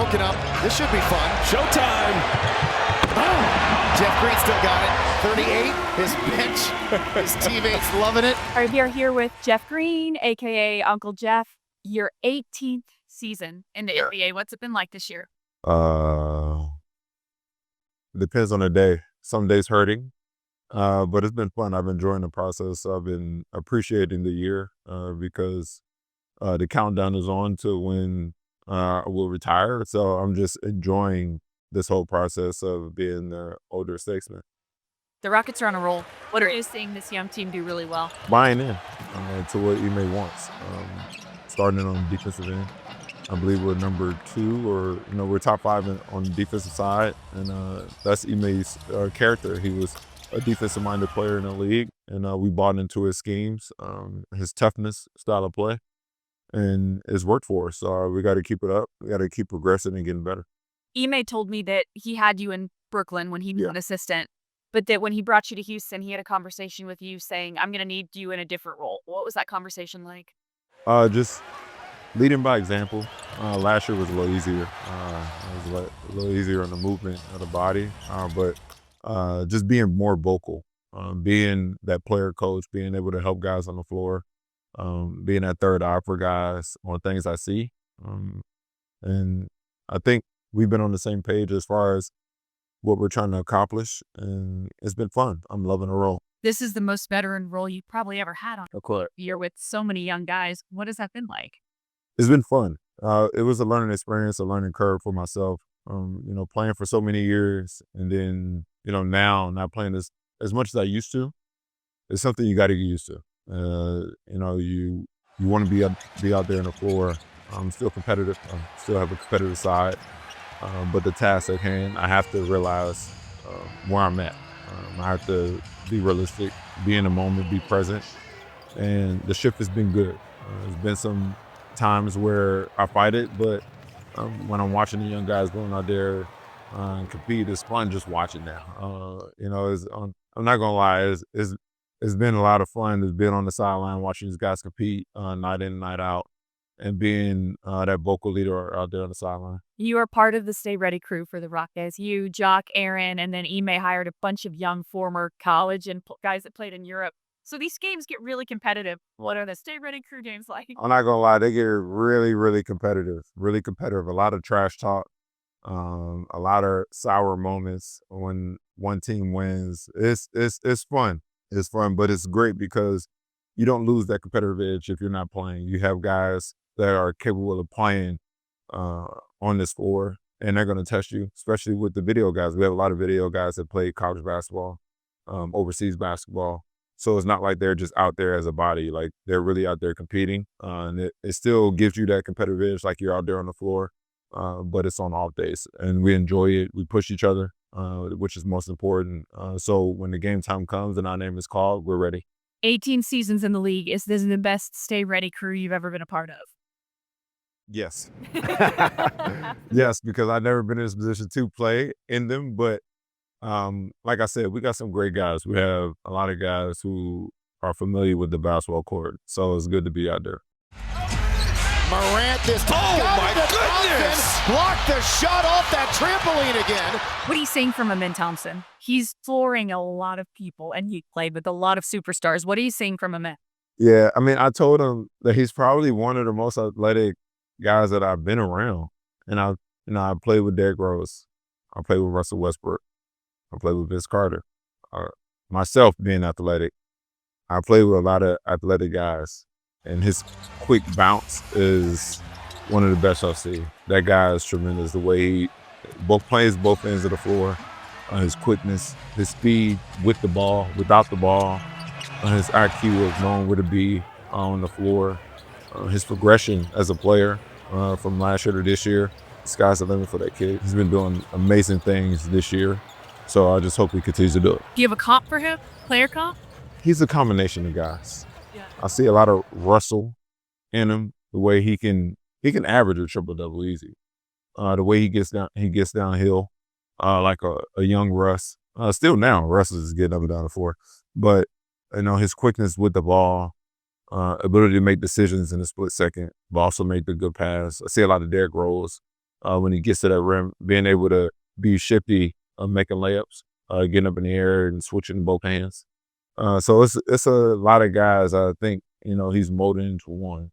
broken up. This should be fun. Showtime. Oh, Jeff Green still got it. 38, his bench, his teammates loving it. All right, we are here with Jeff Green, a.k.a. Uncle Jeff. Your 18th season in the NBA. What's it been like this year? Depends on the day. Some days hurting, but it's been fun. I've been enjoying the process. I've been appreciating the year because the countdown is on to when I will retire. So I'm just enjoying this whole process of being the older statesman. The Rockets are on a roll. What are you seeing this young team do really well? Buying in to what Ime wants. Starting on the defensive end. I believe we're number 2 or, we're top 5 on the defensive side. And that's Ime's character. He was a defensive-minded player in the league, and we bought into his schemes, his toughness, style of play, and it's worked for us. So we got to keep it up. We got to keep progressing and getting better. Ime told me that he had you in Brooklyn when he was an assistant, but that when he brought you to Houston, he had a conversation with you saying, I'm going to need you in a different role. What was that conversation like? Just leading by example. Last year was a little easier. It was a little easier on the movement of the body, but just being more vocal, being that player coach, being able to help guys on the floor, being that third eye for guys on things I see. And I think we've been on the same page as far as what we're trying to accomplish, and it's been fun. I'm loving the role. This is the most veteran role you've probably ever had on Of course. You're with so many young guys. What has that been like? It's been fun. It was a learning experience, a learning curve for myself. Playing for so many years, and then now not playing as much as I used to. It's something you got to get used to. You want to be out there on the floor. I'm still competitive. I still have a competitive side, but the task at hand, I have to realize where I'm at. I have to be realistic, be in the moment, be present, and the shift has been good. There's been some times where I fight it, but when I'm watching the young guys going out there and compete, it's fun just watching now. I'm not gonna lie, it's been a lot of fun. It's been on the sideline watching these guys compete night in, night out, and being that vocal leader out there on the sideline. You are part of the Stay Ready crew for the Rockets. You, Jock, Aaron, and then Ime hired a bunch of young former college and guys that played in Europe. So these games get really competitive. What are the Stay Ready crew games like? I'm not gonna lie, they get really, really competitive. Really competitive. A lot of trash talk, a lot of sour moments when one team wins. It's fun. It's fun, but it's great because you don't lose that competitive edge if you're not playing. You have guys that are capable of playing on this floor, and they're going to test you, especially with the video guys. We have a lot of video guys that play college basketball, overseas basketball. So it's not like they're just out there as a body. Like, they're really out there competing, and it still gives you that competitive edge like you're out there on the floor, but it's on off days. And we enjoy it. We push each other, which is most important. So when the game time comes and our name is called, we're ready. 18 seasons in the league. Is this the best Stay Ready crew you've ever been a part of? Yes. Yes, because I've never been in this position to play in them. But like I said, we got some great guys. We have a lot of guys who are familiar with the basketball court. So it's good to be out there. Morant this time. Oh, my goodness! Blocked the shot off that trampoline again. What are you seeing from Amen Thompson? He's flooring a lot of people, and he played with a lot of superstars. What are you seeing from Amen? Yeah, I mean, I told him that he's probably one of the most athletic guys that I've been around. And I played with Derrick Rose. I played with Russell Westbrook. I played with Vince Carter. Myself being athletic, I played with a lot of athletic guys. And his quick bounce is one of the best I've seen. That guy is tremendous. The way he plays both ends of the floor, his quickness, his speed with the ball, without the ball, his IQ of knowing where to be on the floor, his progression as a player from last year to this year. The sky's the limit for that kid. He's been doing amazing things this year. So I just hope he continues to do it. Do you have a comp for him? Player comp? He's a combination of guys. I see a lot of Russell in him. The way he can average a triple-double easy. The way he gets downhill, like a young Russ. Still now, Russ is getting up and down the floor. But his quickness with the ball, ability to make decisions in a split second, but also make the good pass. I see a lot of Derrick Rose. when he gets to that rim, being able to be shifty, making layups, getting up in the air and switching both hands. So it's a lot of guys. I think he's molding into one,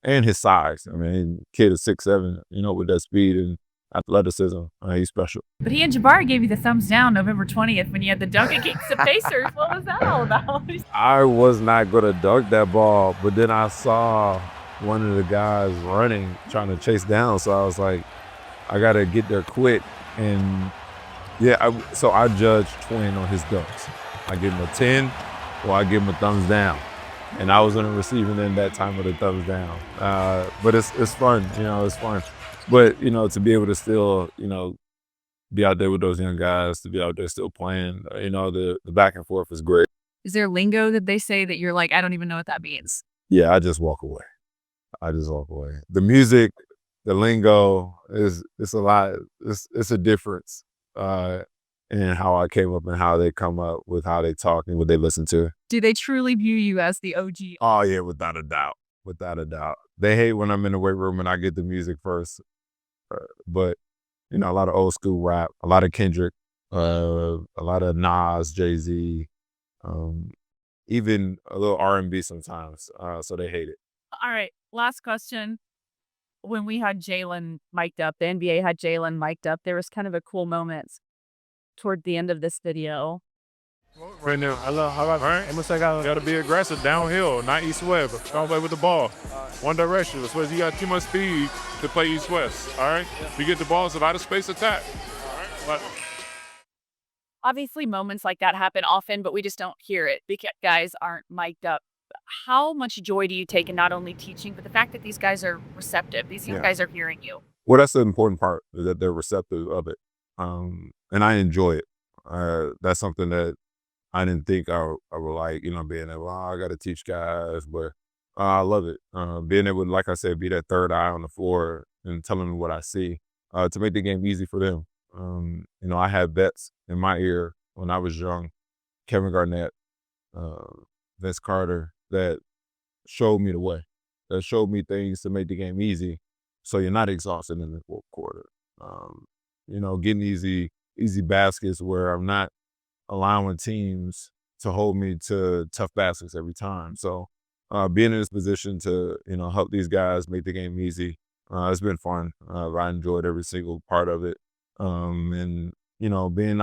and his size. I mean, kid is 6'7", with that speed and athleticism. He's special. But he and Jabari gave you the thumbs down November 20th when you had the dunk against the Pacers. What was that all about? I was not gonna dunk that ball, but then I saw one of the guys running, trying to chase down. So I was like, I gotta get there quick. And yeah, so I judged Twin on his dunks. I give him a 10 or I give him a thumbs down. And I was on the receiving end that time with a thumbs down. But it's fun, it's fun. But, to be able to still, be out there with those young guys, to be out there still playing, the back and forth is great. Is there lingo that they say that you're like, I don't even know what that means? Yeah, I just walk away. The music, the lingo it's a lot. It's a difference in how I came up and how they come up with how they talk and what they listen to. Do they truly view you as the OG? Oh yeah, without a doubt. Without a doubt. They hate when I'm in the weight room and I get the music first. But a lot of old school rap, a lot of Kendrick, a lot of Nas, Jay-Z, even a little R&B sometimes. So they hate it. All right, last question. When we had Jalen mic'd up, the NBA had Jalen mic'd up, there was kind of a cool moment toward the end of this video. Right now, I love how I got to be aggressive downhill, not east-west. Don't play with the ball. One direction. That's why you got too much speed to play east-west. All right? You get the ball, it's a lot of space attack. All right? Obviously, moments like that happen often, but we just don't hear it because guys aren't mic'd up. How much joy do you take in not only teaching, but the fact that these guys are receptive? These young guys are hearing you. Well, that's the important part, that they're receptive of it. And I enjoy it. That's something that I didn't think I would like, being able, I got to teach guys, but I love it. Being able, like I said, be that third eye on the floor and telling them what I see to make the game easy for them. I had vets in my ear when I was young, Kevin Garnett, Vince Carter, that showed me the way, that showed me things to make the game easy so you're not exhausted in the fourth quarter. Getting easy baskets where I'm not allowing teams to hold me to tough baskets every time. So being in this position to, help these guys make the game easy, it's been fun. I enjoyed every single part of it. And, being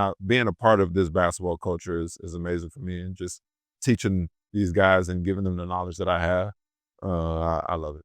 a part of this basketball culture is amazing for me, and just teaching these guys and giving them the knowledge that I have. I love it.